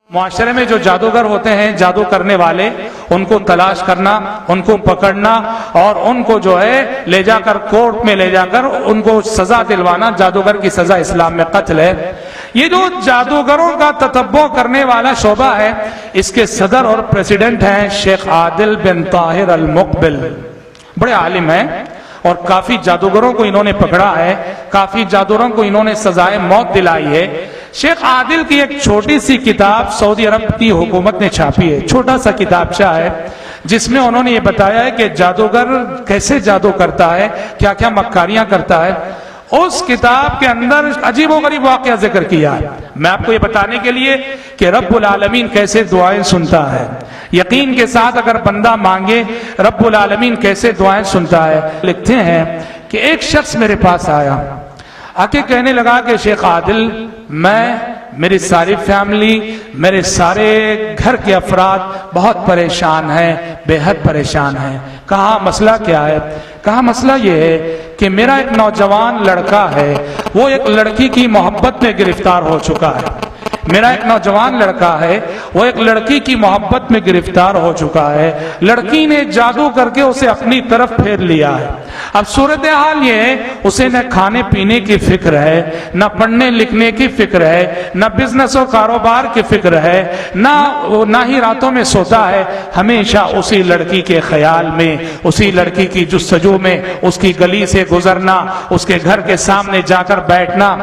معاشرے میں جو جادوگر ہوتے ہیں، جادو کرنے والے، ان کو تلاش کرنا، ان کو پکڑنا اور ان کو جو ہے لے جا کر کورٹ میں لے جا کر ان کو سزا دلوانا، جادوگر کی سزا اسلام میں قتل ہے۔ یہ جو جادوگروں کا تتبع کرنے والا شعبہ ہے، اس کے صدر اور پریزیڈنٹ ہیں شیخ عادل بن طاہر المقبل، بڑے عالم ہیں اور کافی جادوگروں کو انہوں نے پکڑا ہے، کافی جادوگروں کو انہوں نے سزائے موت دلائی ہے۔ شیخ عادل کی ایک چھوٹی سی کتاب سعودی عرب کی حکومت نے چھاپی ہے، چھوٹا سا کتابچہ ہے، جس میں انہوں نے یہ بتایا ہے کہ جادوگر کیسے جادو کرتا ہے، کیا کیا مکاریاں کرتا ہے۔ اس کتاب کے اندر عجیب و غریب واقعہ ذکر کیا ہے، میں آپ کو یہ بتانے کے لیے کہ رب العالمین کیسے دعائیں سنتا ہے، یقین کے ساتھ اگر بندہ مانگے رب العالمین کیسے دعائیں سنتا ہے۔ لکھتے ہیں کہ ایک شخص میرے پاس آیا، آ کے کہنے لگا کہ شیخ عادل، میری ساری فیملی، میرے سارے گھر کے افراد بہت پریشان ہیں، بے حد پریشان ہیں۔ کہا مسئلہ کیا ہے؟ کہا مسئلہ یہ ہے کہ میرا ایک نوجوان لڑکا ہے، وہ ایک لڑکی کی محبت میں گرفتار ہو چکا ہے۔ میرا ایک نوجوان لڑکا ہے، وہ ایک لڑکی کی محبت میں گرفتار ہو چکا ہے، لڑکی نے جادو کر کے اسے اپنی طرف پھیر لیا ہے۔ اب صورتحال یہ ہے، اسے نہ کھانے پینے کی فکر ہے، نہ پڑھنے لکھنے کی فکر ہے، نہ بزنس و کاروبار کی فکر ہے، نہ ہی راتوں میں سوتا ہے، ہمیشہ اسی لڑکی کے خیال میں، اسی لڑکی کی جستجو میں، اس کی گلی سے گزرنا، اس کے گھر کے سامنے جا کر بیٹھنا۔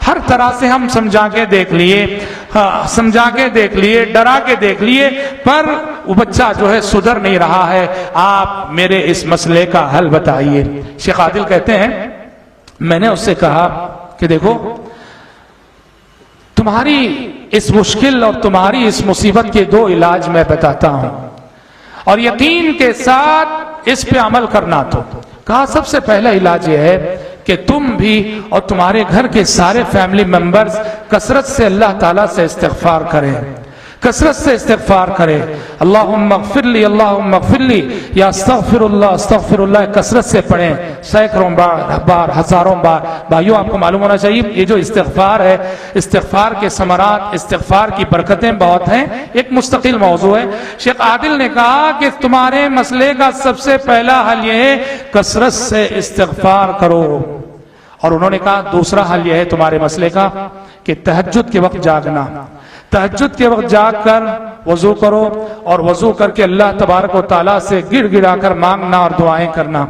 ہر طرح سے ہم سمجھا کے دیکھ لیے، ڈرا کے دیکھ لیے، پر وہ بچہ جو ہے سدھر نہیں رہا ہے۔ آپ میرے اس مسئلے کا حل بتائیے۔ شیخ عادل کہتے ہیں میں نے اس سے کہا کہ دیکھو، تمہاری اس مشکل اور تمہاری اس مصیبت کے دو علاج میں بتاتا ہوں، اور یقین کے ساتھ اس پہ عمل کرنا۔ تو کہا سب سے پہلا علاج یہ ہے کہ تم بھی اور تمہارے گھر کے سارے فیملی ممبرز کثرت سے اللہ تعالیٰ سے استغفار کریں، کثرت سے استغفار کریں۔ اللہم اغفر لی، اللہم اغفر لی، یا استغفر اللہ کثرت سے پڑھیں، سینکڑوں بار، ہزاروں بار۔ بھائیو، آپ کو معلوم ہونا چاہیے یہ جو استغفار ہے، استغفار کے ثمرات، استغفار کی برکتیں بہت ہیں، ایک مستقل موضوع ہے۔ شیخ عادل نے کہا کہ تمہارے مسئلے کا سب سے پہلا حل یہ ہے کثرت سے استغفار کرو، اور انہوں نے کہا دوسرا حل یہ ہے تمہارے مسئلے کا کہ تہجد کے وقت جاگنا، تہجد کے وقت جاگ کر وضو کرو، اور وضو کر کے اللہ تبارک و تعالیٰ سے گڑ گڑا کر مانگنا اور دعائیں کرنا۔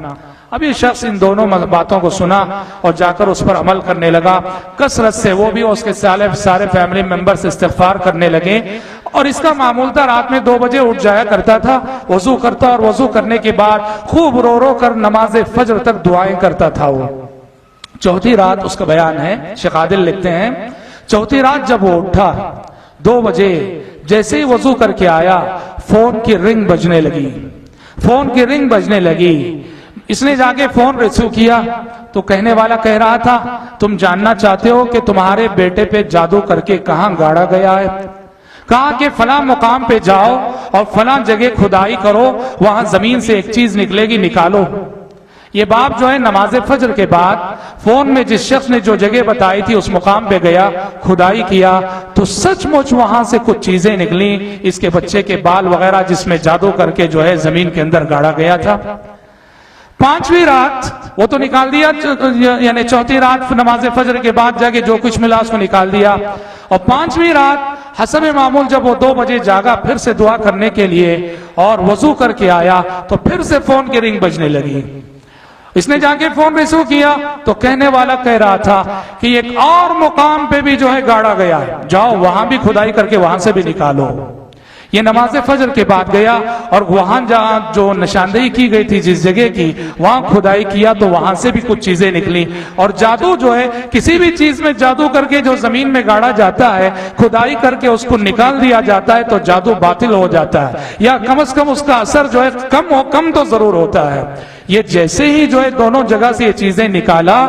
اب یہ شخص ان دونوں باتوں کو سنا اور جا کر اس پر عمل کرنے لگا، کثرت سے وہ بھی اس کے سارے فیملی ممبر سے استغفار کرنے لگے۔ اور اس کا معمول تھا رات میں 2 بجے اٹھ جایا کرتا تھا، وضو کرتا اور وضو کرنے کے بعد خوب رو رو کر نماز فجر تک دعائیں کرتا تھا۔ وہ چوتھی رات اس کا بیان ہے، شیخ عادل لکھتے ہیں چوتھی رات جب وہ اٹھا 2 بجے، جیسے ہی وضو کر کے آیا، فون کی رنگ بجنے لگی۔ اس نے جا کے فون ریسیو کیا تو کہنے والا کہہ رہا تھا تم جاننا چاہتے ہو کہ تمہارے بیٹے پہ جادو کر کے کہاں گاڑا گیا ہے؟ کہا کہ فلاں مقام پہ جاؤ اور فلاں جگہ کھدائی کرو، وہاں زمین سے ایک چیز نکلے گی، نکالو۔ یہ باپ جو ہے نماز فجر کے بعد فون میں جس شخص نے جو جگہ بتائی تھی اس مقام پہ گیا، کھدائی کیا تو سچ مچ وہاں سے کچھ چیزیں نکلیں، اس کے بچے کے بال وغیرہ جس میں جادو کر کے جو ہے زمین کے اندر گاڑا گیا تھا۔ 5ویں رات وہ تو نکال دیا، یعنی چوتھی رات نماز فجر کے بعد جا کے جو کچھ ملا اس کو نکال دیا، اور 5ویں رات حسب معمول جب وہ 2 بجے جاگا پھر سے دعا کرنے کے لیے اور وضو کر کے آیا تو پھر سے فون کی رنگ بجنے لگی۔ اس نے جا کے فون ریسیو کیا تو کہنے والا کہہ رہا تھا کہ ایک اور مقام پہ بھی جو ہے گاڑا گیا ہے، جاؤ وہاں بھی کھدائی کر کے وہاں سے بھی نکالو۔ یہ نماز فجر کے بعد گیا اور وہاں جہاں جو نشاندہی کی گئی تھی جس جگہ کی، وہاں کھدائی کیا تو وہاں سے بھی کچھ چیزیں نکلی۔ اور جادو جو ہے، کسی بھی چیز میں جادو کر کے جو زمین میں گاڑا جاتا ہے، کھدائی کر کے اس کو نکال دیا جاتا ہے تو جادو باطل ہو جاتا ہے، یا کم از کم اس کا اثر جو ہے کم تو ضرور ہوتا ہے۔ یہ جیسے ہی جو ہے دونوں جگہ سے یہ چیزیں نکالا،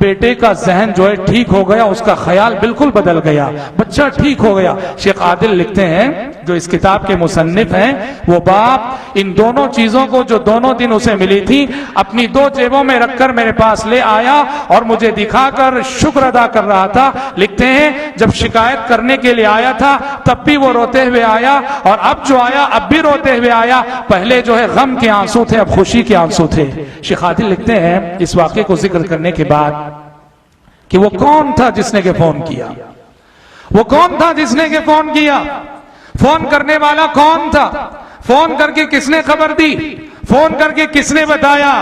بیٹے کا ذہن جو ہے ٹھیک ہو گیا، اس کا خیال بالکل بدل گیا، بچہ ٹھیک ہو گیا۔ شیخ عادل لکھتے ہیں جو اس کتاب کے مصنف ہیں، وہ باپ ان دونوں چیزوں کو جو دونوں دن اسے ملی تھی اپنی 2 جیبوں میں رکھ کر میرے پاس لے آیا اور مجھے دکھا کر شکر ادا کر رہا تھا۔ لکھتے ہیں جب شکایت کرنے کے لیے آیا تھا تب بھی وہ روتے ہوئے آیا، اور اب جو آیا اب بھی روتے ہوئے آیا۔ پہلے جو ہے غم کے آنسو تھے، اب خوشی کے آنسو تھے۔ شیخ عادل لکھتے ہیں اس واقعے کو ذکر کرنے کے بعد کہ وہ کون تھا جس نے کہ فون کیا، وہ کون تھا جس نے کہ فون کیا، فون کرنے والا کون تھا، فون کر کے کس نے خبر دی، فون کر کے کس نے بتایا؟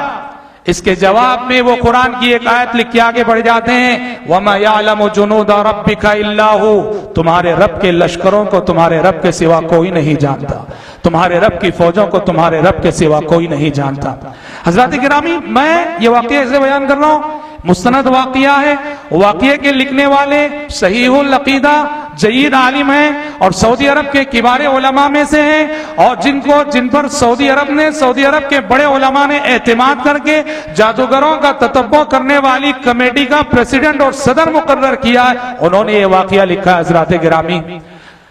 اس کے جواب میں وہ قرآن کی ایک آیت لکھ کے آگے بڑھ جاتے ہیں، وَمَا يَعْلَمُ جُنُودَ رَبِّكَ إِلَّا هُوَ، تمہارے رب کے لشکروں کو تمہارے رب کے سوا کوئی نہیں جانتا، تمہارے رب کی فوجوں کو تمہارے رب کے سوا کوئی نہیں جانتا۔ حضرات گرامی، میں یہ واقعہ ایسے بیان کر رہا ہوں، مستند واقعہ ہے، واقعے کے لکھنے والے صحیح العقیدہ جید عالم ہیں اور سعودی عرب کے کبار علماء میں سے ہیں، اور جن پر سعودی عرب کے بڑے علماء نے اعتماد کر کے جادوگروں کا تتبع کرنے والی کمیٹی کا پریزیڈنٹ اور صدر مقرر کیا ہے، انہوں نے یہ واقعہ لکھا ہے۔ حضرات گرامی،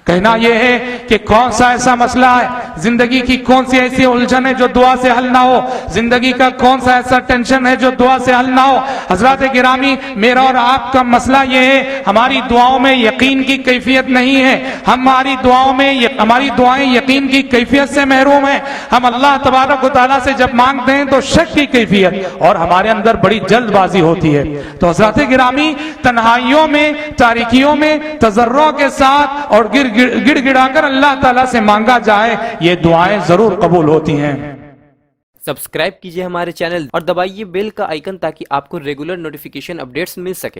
کہنا یہ ہے کہ کون سا ایسا مسئلہ ہے، زندگی کی کون سی ایسی الجھن ہے جو دعا سے حل نہ ہو، زندگی کا کون سا ایسا ٹینشن ہے جو دعا سے حل نہ ہو۔ حضرات گرامی، میرا اور آپ کا مسئلہ یہ ہے، ہماری دعاؤں میں یقین کی کیفیت نہیں ہے، ہماری دعائیں یقین کی کیفیت سے محروم ہیں۔ ہم اللہ تبارک و تعالیٰ سے جب مانگتے ہیں تو شک کی کیفیت اور ہمارے اندر بڑی جلد بازی ہوتی ہے۔ تو حضرات گرامی، تنہائیوں میں، تاریکیوں میں تضرع کے ساتھ اور گڑ گڑا کر اللہ تعالیٰ سے مانگا جائے، یہ دعائیں ضرور قبول ہوتی ہیں۔ سبسکرائب کیجئے ہمارے چینل اور دبائیے بیل کا آئیکن تاکہ آپ کو ریگولر نوٹیفیکیشن اپڈیٹس مل سکے۔